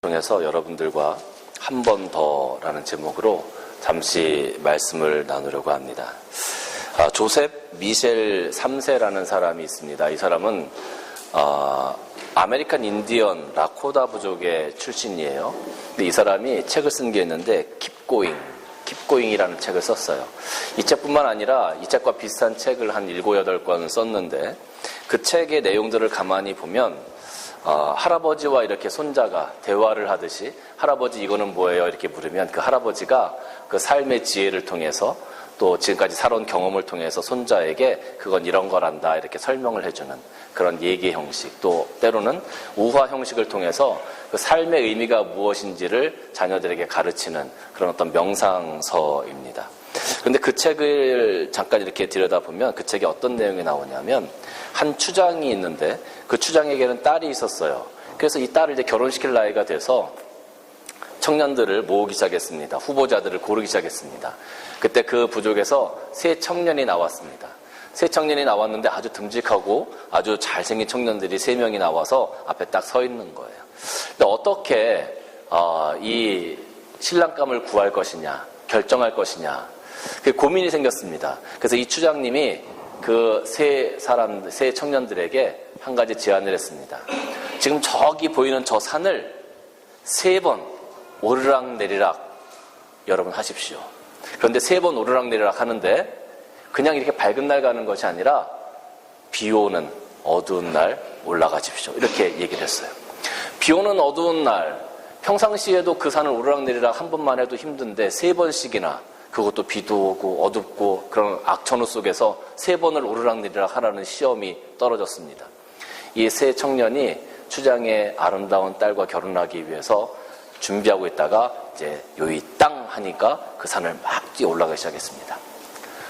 통해서 여러분들과 한 번 더라는 제목으로 잠시 말씀을 나누려고 합니다. 조셉 미셸 3세라는 사람이 있습니다. 이 사람은 아메리칸 인디언 라코다 부족의 출신이에요. 근데 이 사람이 책을 쓴 게 있는데 Keep Going이라는 책을 썼어요. 이 책뿐만 아니라 이 책과 비슷한 책을 한 7, 8권 썼는데 그 책의 내용들을 가만히 보면 할아버지와 이렇게 손자가 대화를 하듯이 할아버지 이거는 뭐예요? 이렇게 물으면 그 할아버지가 그 삶의 지혜를 통해서 또 지금까지 살아온 경험을 통해서 손자에게 그건 이런 거란다 이렇게 설명을 해주는 그런 얘기 형식, 또 때로는 우화 형식을 통해서 그 삶의 의미가 무엇인지를 자녀들에게 가르치는 그런 어떤 명상서입니다. 그런데 그 책을 잠깐 이렇게 들여다보면 그 책에 어떤 내용이 나오냐면 한 추장이 있는데 그 추장에게는 딸이 있었어요. 그래서 이 딸을 이제 결혼시킬 나이가 돼서 청년들을 모으기 시작했습니다. 후보자들을 고르기 시작했습니다. 그때 그 부족에서 세 청년이 나왔습니다. 세 청년이 나왔는데 아주 듬직하고 아주 잘생긴 청년들이 3명이 나와서 앞에 딱 서 있는 거예요. 근데 어떻게 이 신랑감을 구할 것이냐, 결정할 것이냐, 그 고민이 생겼습니다. 그래서 이 추장님이 그 세 청년들에게 한 가지 제안을 했습니다. 지금 저기 보이는 저 산을 3번 오르락내리락 여러분 하십시오. 그런데 3번 오르락내리락 하는데 그냥 이렇게 밝은 날 가는 것이 아니라 비 오는 어두운 날 올라가십시오. 이렇게 얘기를 했어요. 비 오는 어두운 날, 평상시에도 그 산을 오르락내리락 한 번만 해도 힘든데 3번씩이나 그것도 비도 오고 어둡고 그런 악천후 속에서 3번을 오르락내리락 하라는 시험이 떨어졌습니다. 이 세 청년이 추장의 아름다운 딸과 결혼하기 위해서 준비하고 있다가 이제 요이 땅 하니까 그 산을 막 뛰어 올라가기 시작했습니다.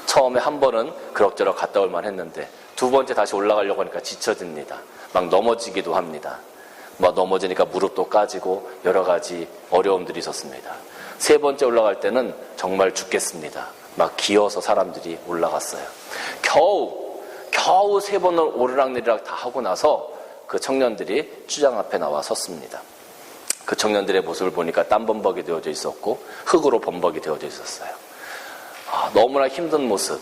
처음에 한 번은 그럭저럭 갔다 올만 했는데 2번째 다시 올라가려고 하니까 지쳐집니다. 막 넘어지기도 합니다. 막 넘어지니까 무릎도 까지고 여러 가지 어려움들이 있었습니다. 3번째 올라갈 때는 정말 죽겠습니다. 막 기어서 사람들이 올라갔어요. 겨우 3번을 오르락내리락 다 하고 나서 그 청년들이 추장 앞에 나와 섰습니다. 그 청년들의 모습을 보니까 땀 범벅이 되어져 있었고 흙으로 범벅이 되어져 있었어요. 너무나 힘든 모습,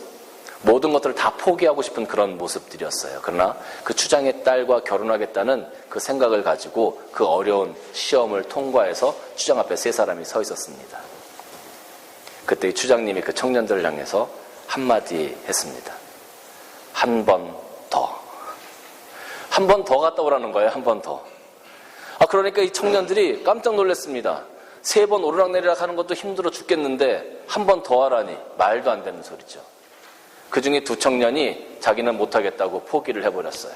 모든 것들을 다 포기하고 싶은 그런 모습들이었어요. 그러나 그 추장의 딸과 결혼하겠다는 그 생각을 가지고 그 어려운 시험을 통과해서 추장 앞에 3사람이 서 있었습니다. 그때 이 추장님이 그 청년들을 향해서 한마디 했습니다. 한 번 더. 한 번 더 갔다 오라는 거예요. 한 번 더. 그러니까 이 청년들이 깜짝 놀랐습니다. 3번 오르락내리락 하는 것도 힘들어 죽겠는데 한 번 더 하라니 말도 안 되는 소리죠. 그 중에 2 청년이 자기는 못하겠다고 포기를 해버렸어요.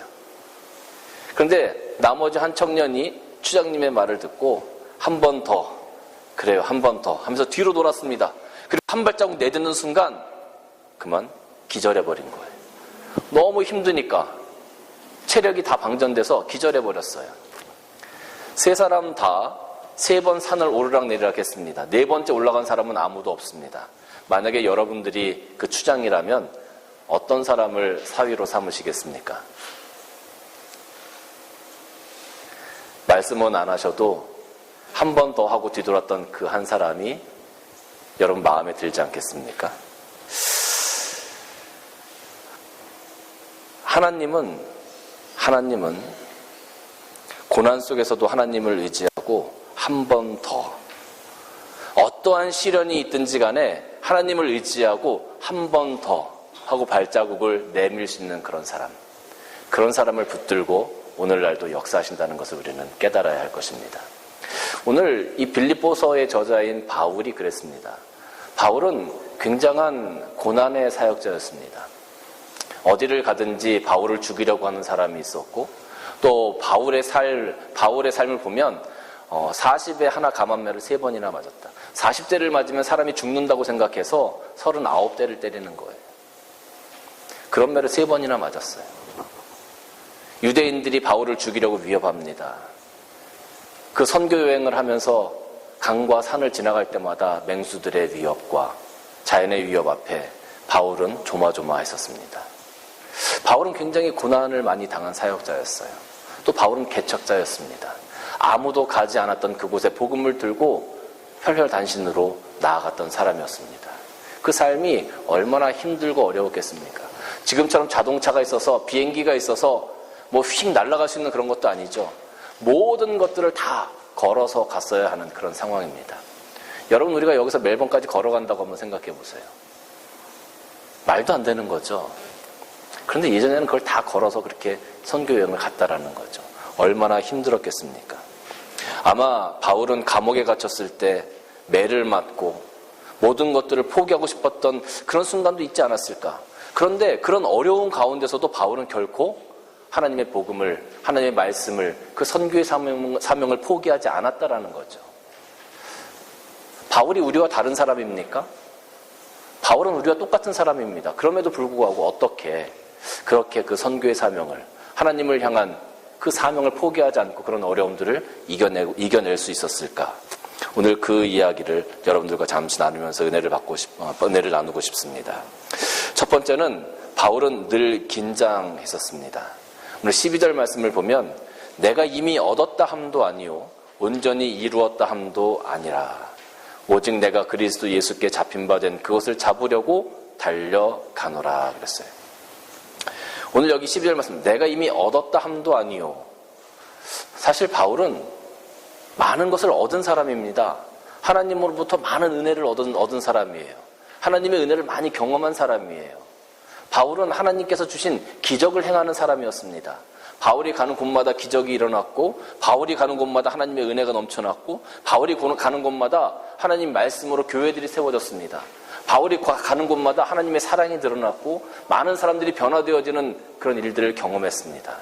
그런데 나머지 1 청년이 추장님의 말을 듣고 한 번 더, 그래요, 한 번 더 하면서 뒤로 돌았습니다. 그리고 한 발자국 내딛는 순간 그만 기절해버린 거예요. 너무 힘드니까 체력이 다 방전돼서 기절해버렸어요. 3사람 다 3번 산을 오르락내리락 했습니다. 4번째 올라간 사람은 아무도 없습니다. 만약에 여러분들이 그 추장이라면 어떤 사람을 사위로 삼으시겠습니까? 말씀은 안 하셔도 한 번 더 하고 뒤돌았던 그 한 사람이 여러분 마음에 들지 않겠습니까? 하나님은 고난 속에서도 하나님을 의지하고 한 번 더, 어떠한 시련이 있든지 간에 하나님을 의지하고 한 번 더 하고 발자국을 내밀 수 있는 그런 사람을 붙들고 오늘날도 역사하신다는 것을 우리는 깨달아야 할 것입니다. 오늘 이 빌립보서의 저자인 바울이 그랬습니다. 바울은 굉장한 고난의 사역자였습니다. 어디를 가든지 바울을 죽이려고 하는 사람이 있었고, 또 바울의 삶을 보면 40에 하나 감한매를 3번이나 맞았다. 40대를 맞으면 사람이 죽는다고 생각해서 39대를 때리는 거예요. 그런 매를 3번이나 맞았어요. 유대인들이 바울을 죽이려고 위협합니다. 그 선교 여행을 하면서 강과 산을 지나갈 때마다 맹수들의 위협과 자연의 위협 앞에 바울은 조마조마했었습니다. 바울은 굉장히 고난을 많이 당한 사역자였어요. 또 바울은 개척자였습니다. 아무도 가지 않았던 그곳에 복음을 들고 혈혈단신으로 나아갔던 사람이었습니다. 그 삶이 얼마나 힘들고 어려웠겠습니까? 지금처럼 자동차가 있어서 비행기가 있어서 뭐 휙 날아갈 수 있는 그런 것도 아니죠. 모든 것들을 다 걸어서 갔어야 하는 그런 상황입니다. 여러분, 우리가 여기서 멜번까지 걸어간다고 한번 생각해 보세요. 말도 안 되는 거죠. 그런데 예전에는 그걸 다 걸어서 그렇게 선교 여행을 갔다라는 거죠. 얼마나 힘들었겠습니까? 아마 바울은 감옥에 갇혔을 때 매를 맞고 모든 것들을 포기하고 싶었던 그런 순간도 있지 않았을까? 그런데 그런 어려운 가운데서도 바울은 결코 하나님의 복음을, 하나님의 말씀을, 그 선교의 사명을 포기하지 않았다라는 거죠. 바울이 우리와 다른 사람입니까? 바울은 우리와 똑같은 사람입니다. 그럼에도 불구하고 어떻게 그렇게 그 선교의 사명을, 하나님을 향한 그 사명을 포기하지 않고 그런 어려움들을 이겨낼 수 있었을까? 오늘 그 이야기를 여러분들과 잠시 나누면서 은혜를 나누고 싶습니다. 첫 번째는 바울은 늘 긴장했었습니다. 오늘 12절 말씀을 보면 내가 이미 얻었다 함도 아니요 온전히 이루었다 함도 아니라 오직 내가 그리스도 예수께 잡힌 바 된 그것을 잡으려고 달려가노라 그랬어요. 오늘 여기 12절 말씀 내가 이미 얻었다 함도 아니요. 사실 바울은 많은 것을 얻은 사람입니다. 하나님으로부터 많은 은혜를 얻은 사람이에요. 하나님의 은혜를 많이 경험한 사람이에요. 바울은 하나님께서 주신 기적을 행하는 사람이었습니다. 바울이 가는 곳마다 기적이 일어났고, 바울이 가는 곳마다 하나님의 은혜가 넘쳐났고, 바울이 가는 곳마다 하나님 말씀으로 교회들이 세워졌습니다. 바울이 가는 곳마다 하나님의 사랑이 드러났고 많은 사람들이 변화되어지는 그런 일들을 경험했습니다.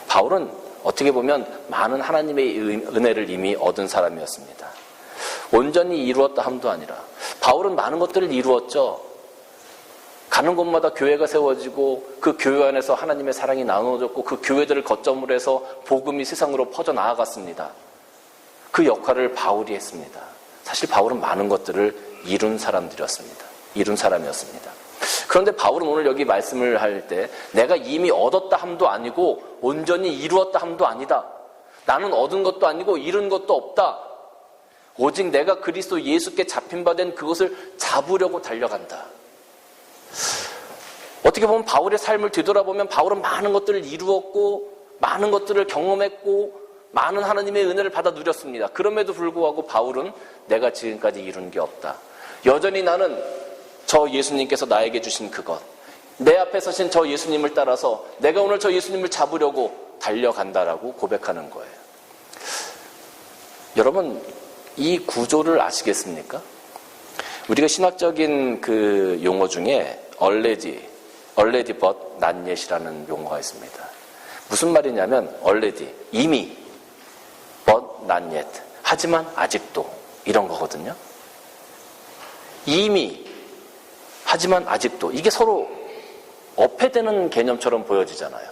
바울은 어떻게 보면 많은 하나님의 은혜를 이미 얻은 사람이었습니다. 온전히 이루었다 함도 아니라 바울은 많은 것들을 이루었죠. 가는 곳마다 교회가 세워지고 그 교회 안에서 하나님의 사랑이 나누어졌고 그 교회들을 거점으로 해서 복음이 세상으로 퍼져나아갔습니다. 그 역할을 바울이 했습니다. 사실 바울은 많은 것들을 이룬 사람이었습니다. 그런데 바울은 오늘 여기 말씀을 할 때 내가 이미 얻었다 함도 아니고 온전히 이루었다 함도 아니다. 나는 얻은 것도 아니고 이룬 것도 없다. 오직 내가 그리스도 예수께 잡힌 바 된 그것을 잡으려고 달려간다. 어떻게 보면 바울의 삶을 뒤돌아보면 바울은 많은 것들을 이루었고 많은 것들을 경험했고 많은 하나님의 은혜를 받아 누렸습니다. 그럼에도 불구하고 바울은 내가 지금까지 이룬 게 없다. 여전히 나는 저 예수님께서 나에게 주신 그것, 내 앞에 서신 저 예수님을 따라서 내가 오늘 저 예수님을 잡으려고 달려간다라고 고백하는 거예요. 여러분, 이 구조를 아시겠습니까? 우리가 신학적인 그 용어 중에 already but not yet이라는 용어가 있습니다. 무슨 말이냐면 already, 이미, but not yet, 하지만 아직도, 이런 거거든요. 이미, 하지만 아직도, 이게 서로 어폐되는 개념처럼 보여지잖아요.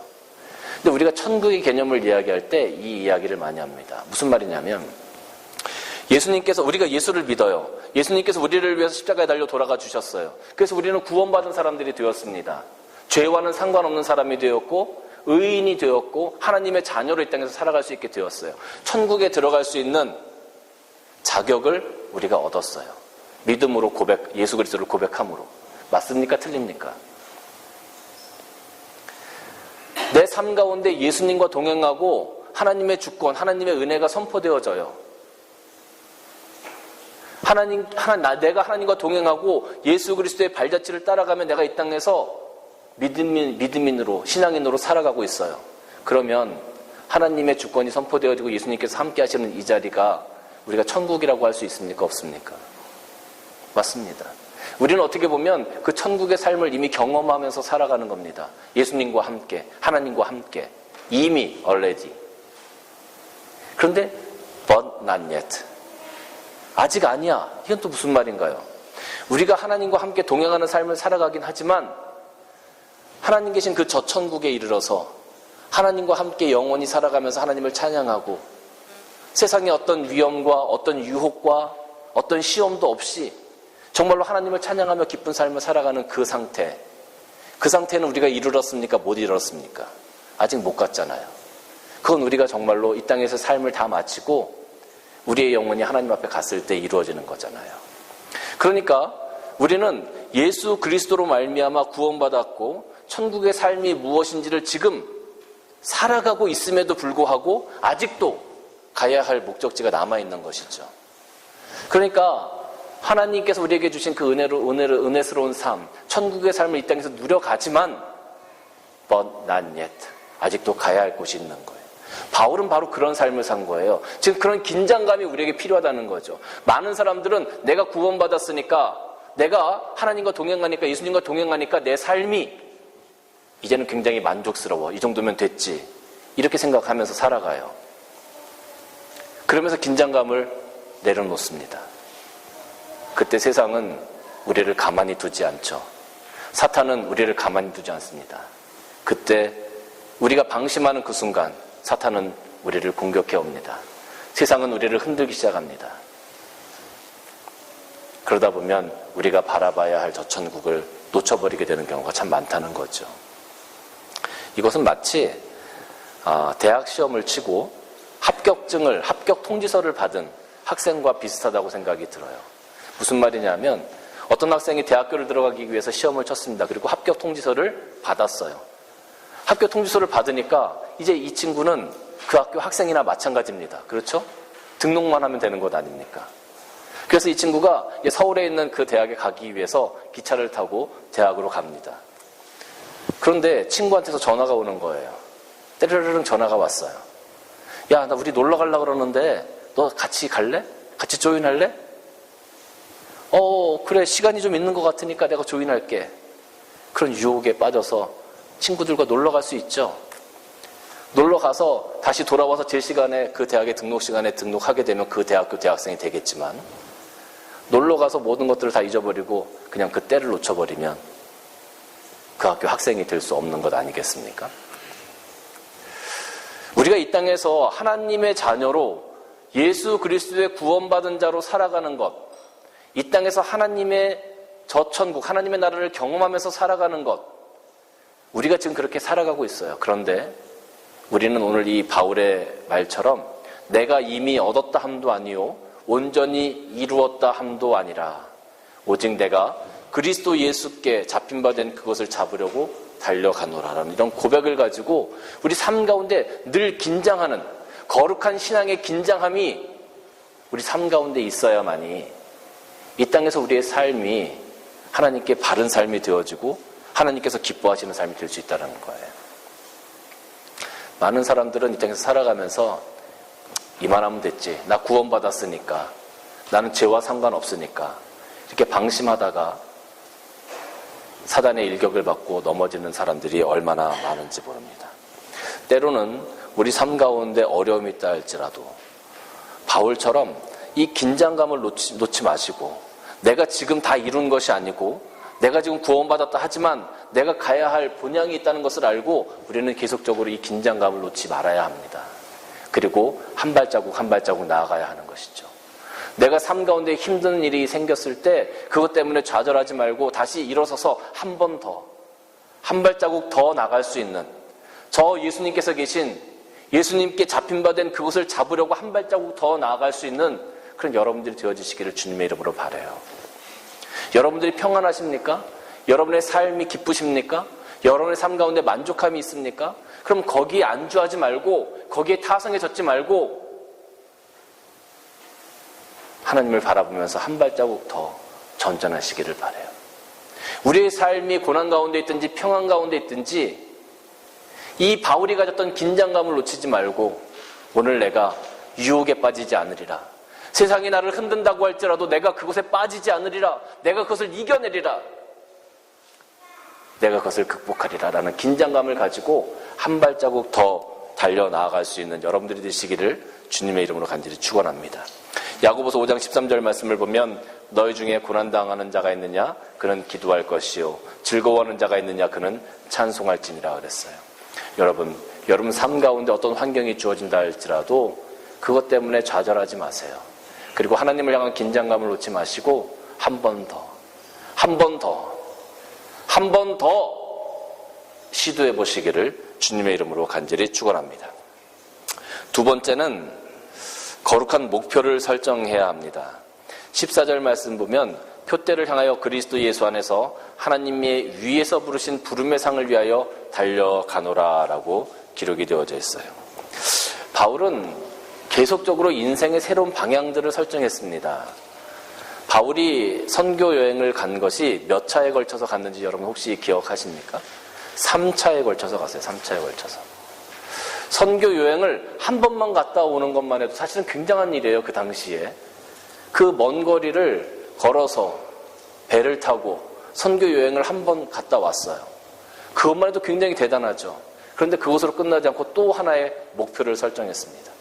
근데 우리가 천국의 개념을 이야기할 때 이 이야기를 많이 합니다. 무슨 말이냐면 예수님께서, 우리가 예수를 믿어요. 예수님께서 우리를 위해서 십자가에 달려 돌아가 주셨어요. 그래서 우리는 구원받은 사람들이 되었습니다. 죄와는 상관없는 사람이 되었고 의인이 되었고 하나님의 자녀로 이 땅에서 살아갈 수 있게 되었어요. 천국에 들어갈 수 있는 자격을 우리가 얻었어요. 믿음으로 예수 그리스도를 고백함으로. 맞습니까? 틀립니까? 내 삶 가운데 예수님과 동행하고 하나님의 주권, 하나님의 은혜가 선포되어져요. 내가 하나님과 동행하고 예수 그리스도의 발자취를 따라가면 내가 이 땅에서 믿음인으로, 신앙인으로 살아가고 있어요. 그러면 하나님의 주권이 선포되어지고 예수님께서 함께 하시는 이 자리가 우리가 천국이라고 할 수 있습니까? 없습니까? 맞습니다. 우리는 어떻게 보면 그 천국의 삶을 이미 경험하면서 살아가는 겁니다. 예수님과 함께, 하나님과 함께, 이미 already. 그런데 but not yet. 아직 아니야. 이건 또 무슨 말인가요? 우리가 하나님과 함께 동행하는 삶을 살아가긴 하지만 하나님 계신 그 저천국에 이르러서 하나님과 함께 영원히 살아가면서 하나님을 찬양하고 세상의 어떤 위험과 어떤 유혹과 어떤 시험도 없이 정말로 하나님을 찬양하며 기쁜 삶을 살아가는 그 상태, 그 상태는 우리가 이르렀습니까? 못 이르렀습니까? 아직 못 갔잖아요. 그건 우리가 정말로 이 땅에서 삶을 다 마치고 우리의 영혼이 하나님 앞에 갔을 때 이루어지는 거잖아요. 그러니까 우리는 예수 그리스도로 말미암아 구원받았고 천국의 삶이 무엇인지를 지금 살아가고 있음에도 불구하고 아직도 가야 할 목적지가 남아있는 것이죠. 그러니까 하나님께서 우리에게 주신 그 은혜스러운 삶, 천국의 삶을 이 땅에서 누려가지만 but not yet. 아직도 가야 할 곳이 있는 거예요. 바울은 바로 그런 삶을 산 거예요. 지금 그런 긴장감이 우리에게 필요하다는 거죠. 많은 사람들은 내가 구원받았으니까, 내가 하나님과 동행하니까, 예수님과 동행하니까 내 삶이 이제는 굉장히 만족스러워. 이 정도면 됐지. 이렇게 생각하면서 살아가요. 그러면서 긴장감을 내려놓습니다. 그때 세상은 우리를 가만히 두지 않죠. 사탄은 우리를 가만히 두지 않습니다. 그때 우리가 방심하는 그 순간 사탄은 우리를 공격해 옵니다. 세상은 우리를 흔들기 시작합니다. 그러다 보면 우리가 바라봐야 할 저 천국을 놓쳐버리게 되는 경우가 참 많다는 거죠. 이것은 마치 대학 시험을 치고 합격 통지서를 받은 학생과 비슷하다고 생각이 들어요. 무슨 말이냐면 어떤 학생이 대학교를 들어가기 위해서 시험을 쳤습니다. 그리고 합격 통지서를 받았어요. 학교 통지서를 받으니까 이제 이 친구는 그 학교 학생이나 마찬가지입니다. 그렇죠? 등록만 하면 되는 것 아닙니까? 그래서 이 친구가 서울에 있는 그 대학에 가기 위해서 기차를 타고 대학으로 갑니다. 그런데 친구한테서 전화가 오는 거예요. 때르르릉 전화가 왔어요. 야, 나 우리 놀러 가려고 그러는데 너 같이 갈래? 같이 조인할래? 그래, 시간이 좀 있는 것 같으니까 내가 조인할게. 그런 유혹에 빠져서 친구들과 놀러 갈 수 있죠. 놀러 가서 다시 돌아와서 제 시간에 그 대학의 등록 시간에 등록하게 되면 그 대학교 대학생이 되겠지만, 놀러 가서 모든 것들을 다 잊어버리고 그냥 그 때를 놓쳐버리면 그 학교 학생이 될 수 없는 것 아니겠습니까? 우리가 이 땅에서 하나님의 자녀로 예수 그리스도의 구원받은 자로 살아가는 것, 이 땅에서 하나님의 저 천국, 하나님의 나라를 경험하면서 살아가는 것, 우리가 지금 그렇게 살아가고 있어요. 그런데 우리는 오늘 이 바울의 말처럼 내가 이미 얻었다 함도 아니요 온전히 이루었다 함도 아니라 오직 내가 그리스도 예수께 잡힌 바 된 그것을 잡으려고 달려가노라라는 이런 고백을 가지고 우리 삶 가운데 늘 긴장하는 거룩한 신앙의 긴장함이 우리 삶 가운데 있어야만이 이 땅에서 우리의 삶이 하나님께 바른 삶이 되어지고 하나님께서 기뻐하시는 삶이 될 수 있다는 거예요. 많은 사람들은 이 땅에서 살아가면서 이만하면 됐지. 나 구원받았으니까. 나는 죄와 상관없으니까. 이렇게 방심하다가 사단의 일격을 받고 넘어지는 사람들이 얼마나 많은지 모릅니다. 때로는 우리 삶 가운데 어려움이 있다 할지라도 바울처럼 이 긴장감을 놓지 마시고 내가 지금 다 이룬 것이 아니고 내가 지금 구원받았다 하지만 내가 가야 할 본향이 있다는 것을 알고 우리는 계속적으로 이 긴장감을 놓지 말아야 합니다. 그리고 한 발자국 한 발자국 나아가야 하는 것이죠. 내가 삶 가운데 힘든 일이 생겼을 때 그것 때문에 좌절하지 말고 다시 일어서서 한 번 더, 한 발자국 더 나갈 수 있는 저 예수님께서 계신 예수님께 잡힌 바 된 그것을 잡으려고 한 발자국 더 나아갈 수 있는 그런 여러분들이 되어주시기를 주님의 이름으로 바라요. 여러분들이 평안하십니까? 여러분의 삶이 기쁘십니까? 여러분의 삶 가운데 만족함이 있습니까? 그럼 거기에 안주하지 말고 거기에 타성에 젖지 말고 하나님을 바라보면서 한 발자국 더 전전하시기를 바라요. 우리의 삶이 고난 가운데 있든지 평안 가운데 있든지 이 바울이 가졌던 긴장감을 놓치지 말고 오늘 내가 유혹에 빠지지 않으리라. 세상이 나를 흔든다고 할지라도 내가 그것에 빠지지 않으리라. 내가 그것을 이겨내리라. 내가 그것을 극복하리라 라는 긴장감을 가지고 한 발자국 더 달려나아갈 수 있는 여러분들이 되시기를 주님의 이름으로 간절히 축원합니다. 야고보서 5장 13절 말씀을 보면 너희 중에 고난당하는 자가 있느냐? 그는 기도할 것이요 즐거워하는 자가 있느냐? 그는 찬송할지니라 그랬어요. 여러분 삶 가운데 어떤 환경이 주어진다 할지라도 그것 때문에 좌절하지 마세요. 그리고 하나님을 향한 긴장감을 놓지 마시고 한 번 더 시도해 보시기를 주님의 이름으로 간절히 축원합니다. 두 번째는 거룩한 목표를 설정해야 합니다. 14절 말씀 보면 표대를 향하여 그리스도 예수 안에서 하나님의 위에서 부르신 부름의 상을 위하여 달려가노라 라고 기록이 되어져 있어요. 바울은 계속적으로 인생의 새로운 방향들을 설정했습니다. 바울이 선교 여행을 간 것이 몇 차에 걸쳐서 갔는지 여러분 혹시 기억하십니까? 3차에 걸쳐서 갔어요. 3차에 걸쳐서. 선교 여행을 한 번만 갔다 오는 것만 해도 사실은 굉장한 일이에요. 그 당시에. 그 먼 거리를 걸어서 배를 타고 선교 여행을 한 번 갔다 왔어요. 그것만 해도 굉장히 대단하죠. 그런데 그것으로 끝나지 않고 또 하나의 목표를 설정했습니다.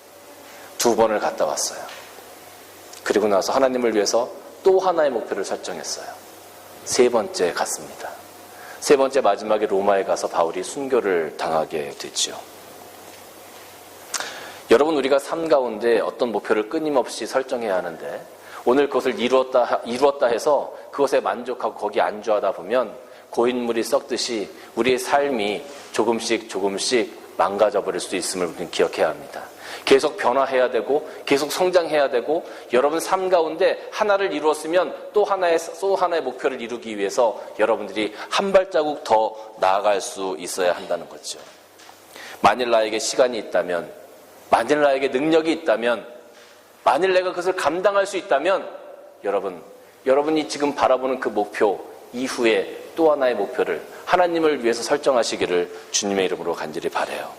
2번을 갔다 왔어요. 그리고 나서 하나님을 위해서 또 하나의 목표를 설정했어요. 3번째 갔습니다. 3번째 마지막에 로마에 가서 바울이 순교를 당하게 됐죠. 여러분, 우리가 삶 가운데 어떤 목표를 끊임없이 설정해야 하는데 오늘 그것을 이루었다 해서 그것에 만족하고 거기에 안주하다 보면 고인물이 썩듯이 우리의 삶이 조금씩 망가져 버릴 수도 있음을 우리는 기억해야 합니다. 계속 변화해야 되고 계속 성장해야 되고 여러분 삶 가운데 하나를 이루었으면 또 하나의 목표를 이루기 위해서 여러분들이 한 발자국 더 나아갈 수 있어야 한다는 거죠. 만일 나에게 시간이 있다면, 만일 나에게 능력이 있다면, 만일 내가 그것을 감당할 수 있다면 여러분이 지금 바라보는 그 목표 이후에 또 하나의 목표를 하나님을 위해서 설정하시기를 주님의 이름으로 간절히 바라요.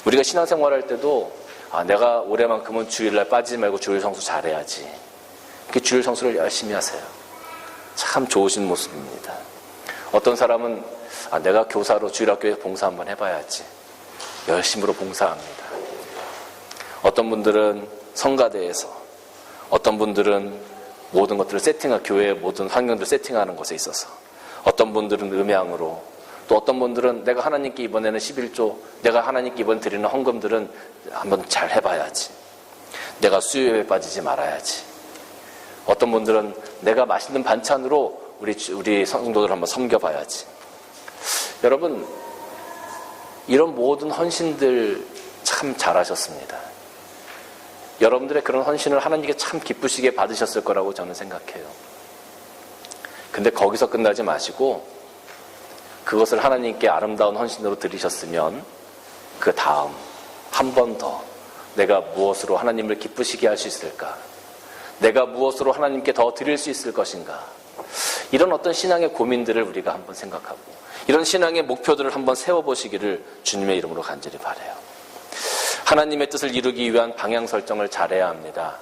우리가 신앙생활할 때도 내가 올해만큼은 주일날 빠지지 말고 주일 성수 잘해야지. 그 주일 성수를 열심히 하세요. 참 좋으신 모습입니다. 어떤 사람은 내가 교사로 주일학교에 봉사 한번 해봐야지. 열심으로 봉사합니다. 어떤 분들은 성가대에서, 어떤 분들은 모든 것들을 교회의 모든 환경들을 세팅하는 것에 있어서, 어떤 분들은 음향으로, 또 어떤 분들은 내가 하나님께 이번에는 11조, 내가 하나님께 이번 드리는 헌금들은 한번 잘 해봐야지. 내가 수요에 빠지지 말아야지. 어떤 분들은 내가 맛있는 반찬으로 우리 성도들 한번 섬겨봐야지. 여러분, 이런 모든 헌신들 참 잘하셨습니다. 여러분들의 그런 헌신을 하나님께 참 기쁘시게 받으셨을 거라고 저는 생각해요. 근데 거기서 끝나지 마시고 그것을 하나님께 아름다운 헌신으로 드리셨으면 그 다음 한 번 더 내가 무엇으로 하나님을 기쁘시게 할 수 있을까? 내가 무엇으로 하나님께 더 드릴 수 있을 것인가? 이런 어떤 신앙의 고민들을 우리가 한번 생각하고 이런 신앙의 목표들을 한번 세워보시기를 주님의 이름으로 간절히 바라요. 하나님의 뜻을 이루기 위한 방향 설정을 잘해야 합니다.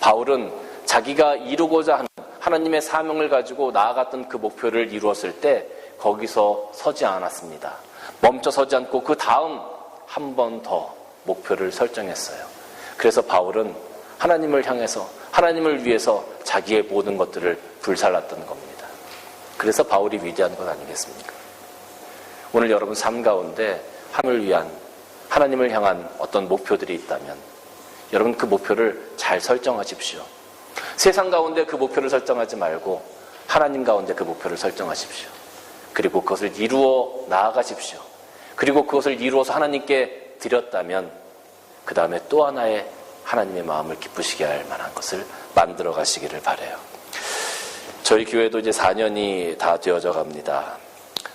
바울은 자기가 이루고자 하는 하나님의 사명을 가지고 나아갔던 그 목표를 이루었을 때 거기서 서지 않았습니다. 멈춰 서지 않고 그 다음 한 번 더 목표를 설정했어요. 그래서 바울은 하나님을 향해서 하나님을 위해서 자기의 모든 것들을 불살랐던 겁니다. 그래서 바울이 위대한 것 아니겠습니까? 오늘 여러분 삶 가운데 하나님을 향한 어떤 목표들이 있다면 여러분 그 목표를 잘 설정하십시오. 세상 가운데 그 목표를 설정하지 말고 하나님 가운데 그 목표를 설정하십시오. 그리고 그것을 이루어 나아가십시오. 그리고 그것을 이루어서 하나님께 드렸다면 그 다음에 또 하나의 하나님의 마음을 기쁘시게 할 만한 것을 만들어 가시기를 바라요. 저희 교회도 이제 4년이 다 되어져 갑니다.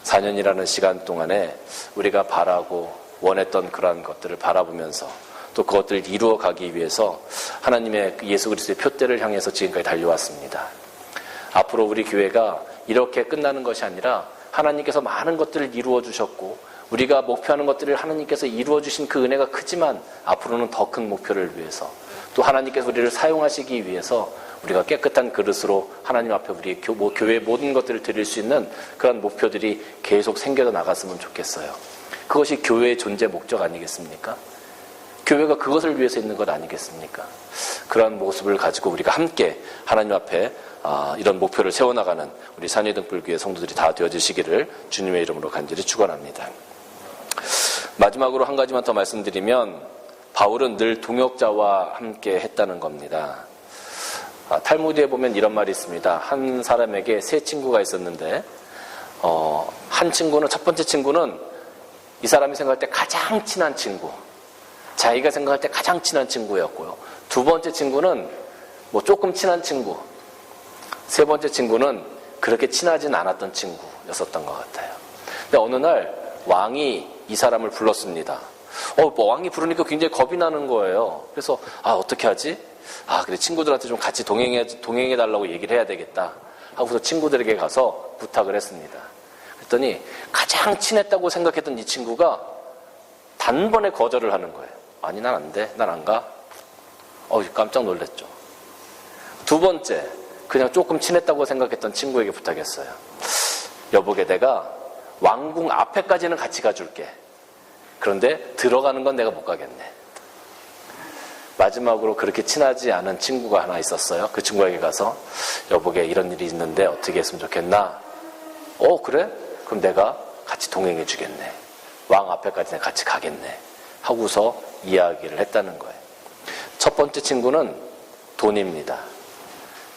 4년이라는 시간 동안에 우리가 바라고 원했던 그러한 것들을 바라보면서 또 그것들을 이루어 가기 위해서 하나님의 예수 그리스도의 표대를 향해서 지금까지 달려왔습니다. 앞으로 우리 교회가 이렇게 끝나는 것이 아니라 하나님께서 많은 것들을 이루어 주셨고 우리가 목표하는 것들을 하나님께서 이루어 주신 그 은혜가 크지만 앞으로는 더 큰 목표를 위해서 또 하나님께서 우리를 사용하시기 위해서 우리가 깨끗한 그릇으로 하나님 앞에 우리 교회의 모든 것들을 드릴 수 있는 그런 목표들이 계속 생겨져 나갔으면 좋겠어요. 그것이 교회의 존재 목적 아니겠습니까? 교회가 그것을 위해서 있는 것 아니겠습니까? 그러한 모습을 가지고 우리가 함께 하나님 앞에 이런 목표를 세워나가는 우리 산위등불교회 성도들이 다 되어주시기를 주님의 이름으로 간절히 축원합니다. 마지막으로 한 가지만 더 말씀드리면 바울은 늘 동역자와 함께 했다는 겁니다. 탈무드에 보면 이런 말이 있습니다. 한 사람에게 3 친구가 있었는데 한 친구는 첫 번째 친구는 이 사람이 생각할 때 가장 친한 친구, 자기가 생각할 때 가장 친한 친구였고요. 두 번째 친구는 뭐 조금 친한 친구, 세 번째 친구는 그렇게 친하진 않았던 친구였었던 것 같아요. 근데 어느 날 왕이 이 사람을 불렀습니다. 왕이 부르니까 굉장히 겁이 나는 거예요. 그래서 어떻게 하지? 그래, 친구들한테 좀 같이 동행해달라고 얘기를 해야 되겠다 하고서 친구들에게 가서 부탁을 했습니다. 그랬더니 가장 친했다고 생각했던 이 친구가 단번에 거절을 하는 거예요. 아니, 난 안 돼. 난 안 가. 깜짝 놀랐죠. 두 번째, 그냥 조금 친했다고 생각했던 친구에게 부탁했어요. 여보게, 내가 왕궁 앞에까지는 같이 가줄게. 그런데 들어가는 건 내가 못 가겠네. 마지막으로 그렇게 친하지 않은 친구가 하나 있었어요. 그 친구에게 가서 여보게, 이런 일이 있는데 어떻게 했으면 좋겠나? 그래? 그럼 내가 같이 동행해 주겠네. 왕 앞에까지 같이 가겠네. 하고서 이야기를 했다는 거예요. 첫 번째 친구는 돈입니다.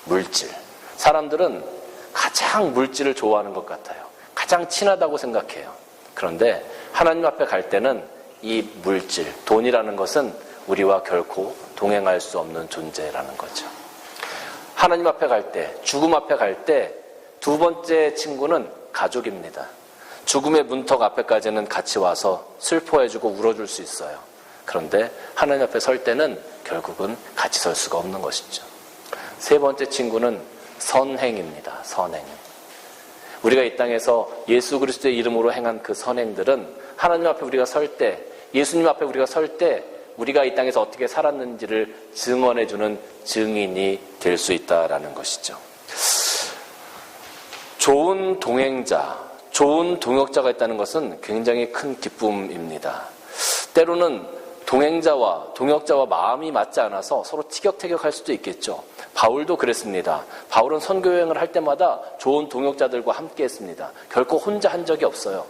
물질. 사람들은 가장 물질을 좋아하는 것 같아요. 가장 친하다고 생각해요. 그런데 하나님 앞에 갈 때는 이 물질, 돈이라는 것은 우리와 결코 동행할 수 없는 존재라는 거죠. 하나님 앞에 갈 때, 죽음 앞에 갈 때 두 번째 친구는 가족입니다. 죽음의 문턱 앞에까지는 같이 와서 슬퍼해주고 울어줄 수 있어요. 그런데 하나님 앞에 설 때는 결국은 같이 설 수가 없는 것이죠. 세 번째 친구는 선행입니다. 선행. 우리가 이 땅에서 예수 그리스도의 이름으로 행한 그 선행들은 하나님 앞에 우리가 설 때, 예수님 앞에 우리가 설 때 우리가 이 땅에서 어떻게 살았는지를 증언해주는 증인이 될 수 있다라는 것이죠. 좋은 동행자, 좋은 동역자가 있다는 것은 굉장히 큰 기쁨입니다. 때로는 동행자와 동역자와 마음이 맞지 않아서 서로 티격태격할 수도 있겠죠. 바울도 그랬습니다. 바울은 선교여행을 할 때마다 좋은 동역자들과 함께 했습니다. 결코 혼자 한 적이 없어요.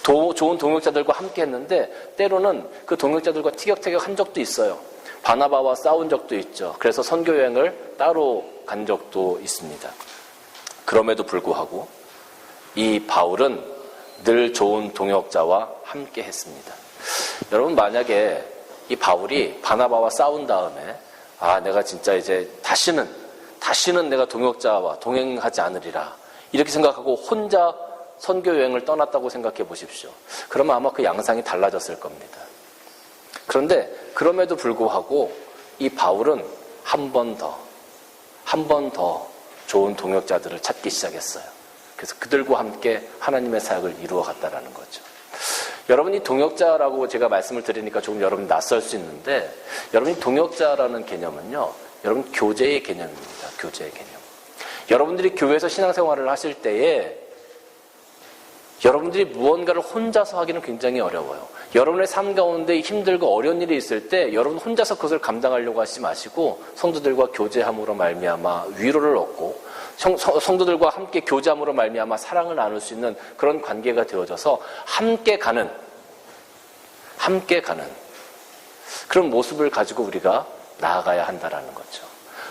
좋은 동역자들과 함께 했는데 때로는 그 동역자들과 티격태격 한 적도 있어요. 바나바와 싸운 적도 있죠. 그래서 선교여행을 따로 간 적도 있습니다. 그럼에도 불구하고 이 바울은 늘 좋은 동역자와 함께 했습니다. 여러분, 만약에 이 바울이 바나바와 싸운 다음에 내가 진짜 이제 다시는 내가 동역자와 동행하지 않으리라 이렇게 생각하고 혼자 선교여행을 떠났다고 생각해 보십시오. 그러면 아마 그 양상이 달라졌을 겁니다. 그런데 그럼에도 불구하고 이 바울은 한 번 더 좋은 동역자들을 찾기 시작했어요. 그래서 그들과 함께 하나님의 사역을 이루어 갔다라는 거죠. 여러분이 동역자라고 제가 말씀을 드리니까 조금 여러분 낯설 수 있는데, 여러분이 동역자라는 개념은요, 여러분 교제의 개념입니다. 교제의 개념. 여러분들이 교회에서 신앙생활을 하실 때에 여러분들이 무언가를 혼자서 하기는 굉장히 어려워요. 여러분의 삶 가운데 힘들고 어려운 일이 있을 때 여러분 혼자서 그것을 감당하려고 하지 마시고 성도들과 교제함으로 말미암아 위로를 얻고 성도들과 함께 교제함으로 말미암아 사랑을 나눌 수 있는 그런 관계가 되어져서 함께 가는 그런 모습을 가지고 우리가 나아가야 한다라는 거죠.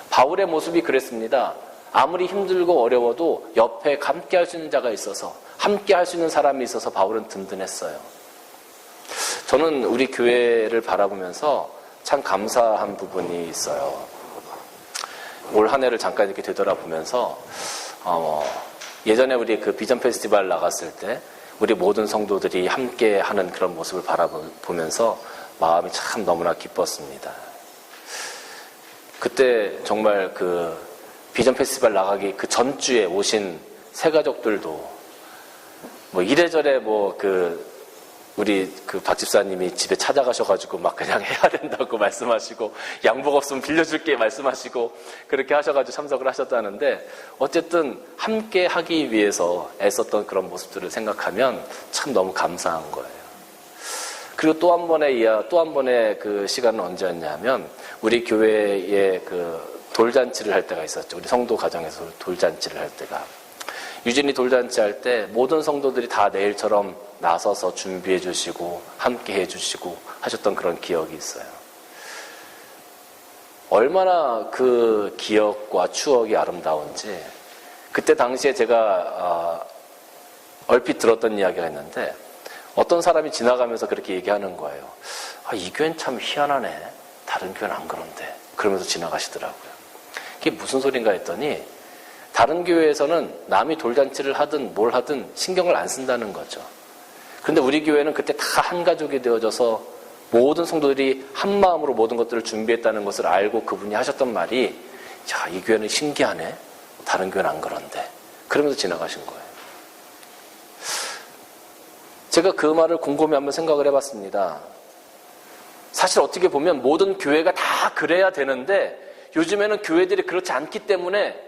바울의 모습이 그랬습니다. 아무리 힘들고 어려워도 옆에 함께 할 수 있는 자가 있어서, 함께 할 수 있는 사람이 있어서 바울은 든든했어요. 저는 우리 교회를 바라보면서 참 감사한 부분이 있어요. 올 한 해를 잠깐 이렇게 되돌아보면서 예전에 우리 그 비전 페스티벌 나갔을 때 우리 모든 성도들이 함께 하는 그런 모습을 바라보면서 마음이 참 너무나 기뻤습니다. 그때 정말 그 비전 페스티벌 나가기 그 전주에 오신 새가족들도 뭐 이래저래 우리 그 박 집사님이 집에 찾아가셔가지고 막 그냥 해야 된다고 말씀하시고 양복 없으면 빌려줄게 말씀하시고 그렇게 하셔가지고 참석을 하셨다는데, 어쨌든 함께 하기 위해서 애썼던 그런 모습들을 생각하면 참 너무 감사한 거예요. 그리고 또 한 번의 그 시간은 언제였냐면 우리 교회에 그 돌잔치를 할 때가 있었죠. 우리 성도 가정에서 돌잔치를 할 때가. 유진이 돌잔치 할 때 모든 성도들이 다 내일처럼 나서서 준비해 주시고 함께 해 주시고 하셨던 그런 기억이 있어요. 얼마나 그 기억과 추억이 아름다운지, 그때 당시에 제가 얼핏 들었던 이야기가 있는데 어떤 사람이 지나가면서 그렇게 얘기하는 거예요. 이 교회는 참 희한하네. 다른 교회는 안 그런데. 그러면서 지나가시더라고요. 그게 무슨 소린가 했더니 다른 교회에서는 남이 돌잔치를 하든 뭘 하든 신경을 안 쓴다는 거죠. 그런데 우리 교회는 그때 다 한 가족이 되어져서 모든 성도들이 한 마음으로 모든 것들을 준비했다는 것을 알고 그분이 하셨던 말이, 야, 이 교회는 신기하네. 다른 교회는 안 그런데. 그러면서 지나가신 거예요. 제가 그 말을 곰곰이 한번 생각을 해봤습니다. 사실 어떻게 보면 모든 교회가 다 그래야 되는데 요즘에는 교회들이 그렇지 않기 때문에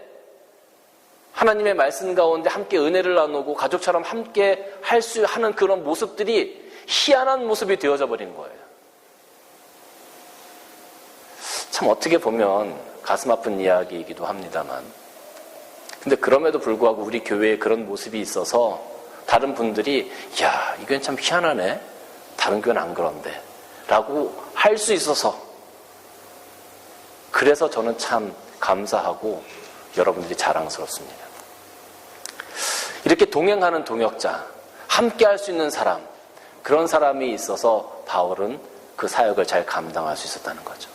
하나님의 말씀 가운데 함께 은혜를 나누고 가족처럼 함께 할 수 하는 그런 모습들이 희한한 모습이 되어져 버린 거예요. 참 어떻게 보면 가슴 아픈 이야기이기도 합니다만, 근데 그럼에도 불구하고 우리 교회에 그런 모습이 있어서 다른 분들이 야, 이 교회는 참 희한하네. 다른 교회는 안 그런데 라고 할 수 있어서, 그래서 저는 참 감사하고 여러분들이 자랑스럽습니다. 이렇게 동행하는 동역자, 함께 할 수 있는 사람, 그런 사람이 있어서 바울은 그 사역을 잘 감당할 수 있었다는 거죠.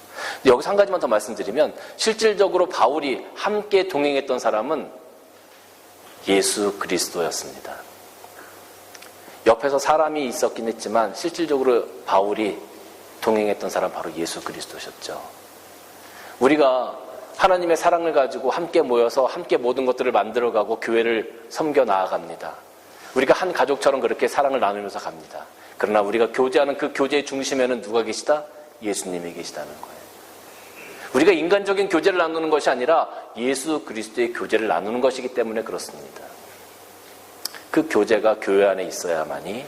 여기서 한 가지만 더 말씀드리면, 실질적으로 바울이 함께 동행했던 사람은 예수 그리스도였습니다. 옆에서 사람이 있었긴 했지만 실질적으로 바울이 동행했던 사람 바로 예수 그리스도셨죠. 우리가 하나님의 사랑을 가지고 함께 모여서 함께 모든 것들을 만들어가고 교회를 섬겨 나아갑니다. 우리가 한 가족처럼 그렇게 사랑을 나누면서 갑니다. 그러나 우리가 교제하는 그 교제의 중심에는 누가 계시다? 예수님이 계시다는 거예요. 우리가 인간적인 교제를 나누는 것이 아니라 예수 그리스도의 교제를 나누는 것이기 때문에 그렇습니다. 그 교제가 교회 안에 있어야만이,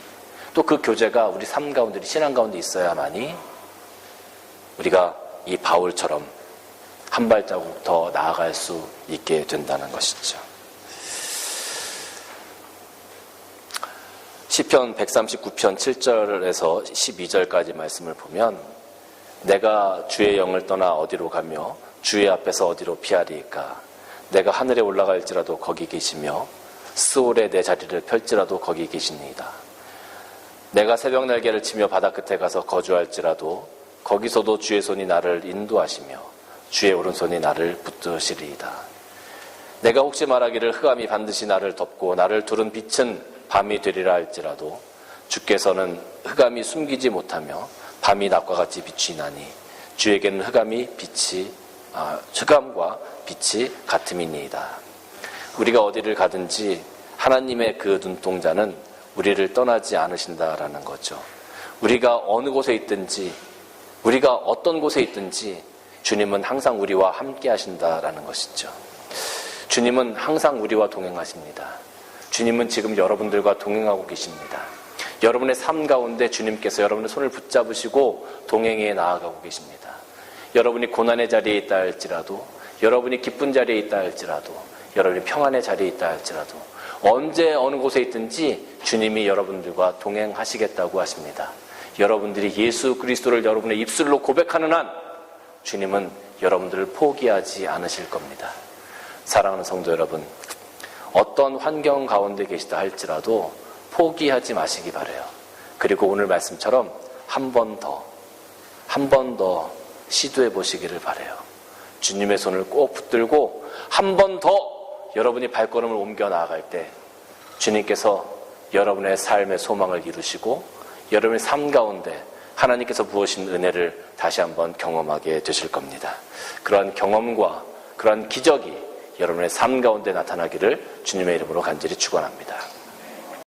또 그 교제가 우리 삶 가운데, 신앙 가운데 있어야만이 우리가 이 바울처럼 한 발자국 더 나아갈 수 있게 된다는 것이죠. 시편 139편 7절에서 12절까지 말씀을 보면, 내가 주의 영을 떠나 어디로 가며 주의 앞에서 어디로 피하리이까? 내가 하늘에 올라갈지라도 거기 계시며 스올에 내 자리를 펼지라도 거기 계시니이다. 내가 새벽 날개를 치며 바다 끝에 가서 거주할지라도 거기서도 주의 손이 나를 인도하시며 주의 오른손이 나를 붙드시리이다. 내가 혹시 말하기를 흑암이 반드시 나를 덮고 나를 두른 빛은 밤이 되리라 할지라도 주께서는 흑암이 숨기지 못하며 밤이 낮과 같이 비추나니 주에게는 흑암과 빛이 같음이니이다. 우리가 어디를 가든지 하나님의 그 눈동자는 우리를 떠나지 않으신다라는 거죠. 우리가 어느 곳에 있든지, 우리가 어떤 곳에 있든지 주님은 항상 우리와 함께 하신다라는 것이죠. 주님은 항상 우리와 동행하십니다. 주님은 지금 여러분들과 동행하고 계십니다. 여러분의 삶 가운데 주님께서 여러분의 손을 붙잡으시고 동행해 나아가고 계십니다. 여러분이 고난의 자리에 있다 할지라도, 여러분이 기쁜 자리에 있다 할지라도, 여러분이 평안의 자리에 있다 할지라도, 언제 어느 곳에 있든지 주님이 여러분들과 동행하시겠다고 하십니다. 여러분들이 예수 그리스도를 여러분의 입술로 고백하는 한 주님은 여러분들을 포기하지 않으실 겁니다. 사랑하는 성도 여러분, 어떤 환경 가운데 계시다 할지라도 포기하지 마시기 바라요. 그리고 오늘 말씀처럼 한 번 더 시도해 보시기를 바라요. 주님의 손을 꼭 붙들고 한 번 더 여러분이 발걸음을 옮겨 나아갈 때 주님께서 여러분의 삶의 소망을 이루시고 여러분의 삶 가운데 하나님께서 부으신 은혜를 다시 한번 경험하게 되실 겁니다. 그러한 경험과 그러한 기적이 여러분의 삶 가운데 나타나기를 주님의 이름으로 간절히 축원합니다.